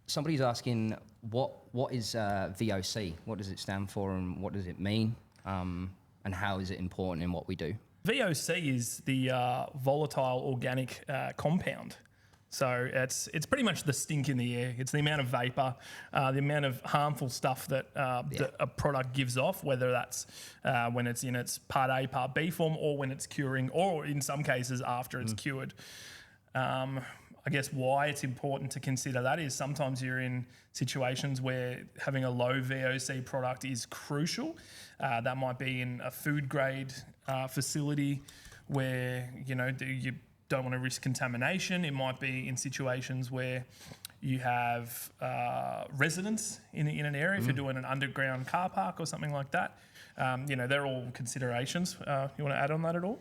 somebody's asking what is VOC? What does it stand for, and what does it mean? And how is it important in what we do? VOC is the volatile organic compound. So it's pretty much the stink in the air. It's the amount of vapor, the amount of harmful stuff that, that a product gives off, whether that's when it's in its Part A, Part B form, or when it's curing, or in some cases after it's cured. I guess why it's important to consider that is sometimes you're in situations where having a low VOC product is crucial. That might be in a food grade facility where, you know, you don't want to risk contamination. It might be in situations where you have residents in an area, if you're doing an underground car park or something like that. You know, they're all considerations. You want to add on that at all?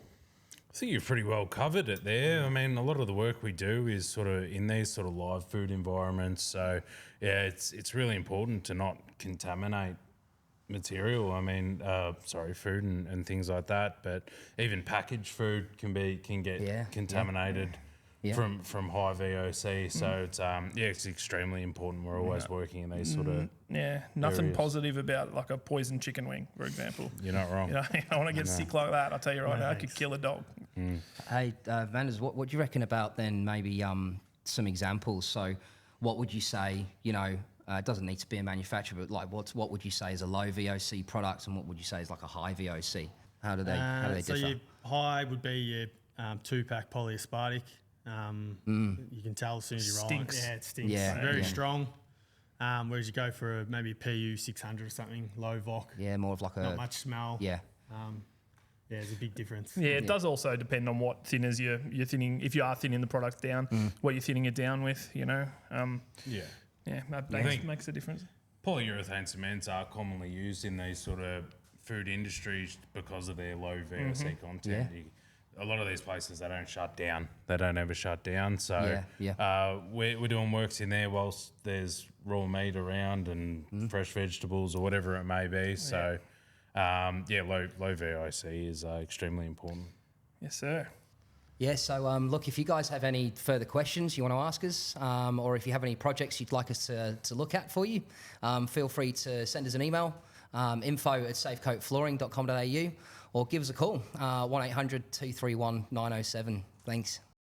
I think you've pretty well covered it there. I mean, a lot of the work we do is sort of in these sort of live food environments. So, yeah, it's really important to not contaminate material. I mean, food and things like that. But even packaged food can get contaminated from high VOC. So it's it's extremely important. We're always working in these sort of nothing areas. Positive about like a poisoned chicken wing, for example. You're not wrong. You know, I want to get sick like that. I'll tell you right now, I could kill a dog. Hey, Vanders, what do you reckon about then maybe some examples? So what would you say, you know, it doesn't need to be a manufacturer, but like what would you say is a low VOC product, and what would you say is like a high VOC? How do they differ? So your high would be your 2-pack polyaspartic. You can tell as soon as you roll it. Yeah, it stinks. Yeah, very strong. Whereas you go for maybe a PU 600 or something, low VOC. Yeah, more of like a... Not much smell. Yeah. There's a big difference. Yeah, it does also depend on what thinners you're thinning. If you are thinning the product down, what you're thinning it down with, you know. That makes a difference. Polyurethane cements are commonly used in these sort of food industries because of their low VOC content. A lot of these places, they don't shut down. They don't ever shut down. So we're doing works in there whilst there's raw meat around and fresh vegetables or whatever it may be. So, low VOC is extremely important. Yes, sir. Yeah, so look, if you guys have any further questions you want to ask us, or if you have any projects you'd like us to look at for you, feel free to send us an email, info@safecoatflooring.com.au, or give us a call, 1-800-231-907. Thanks.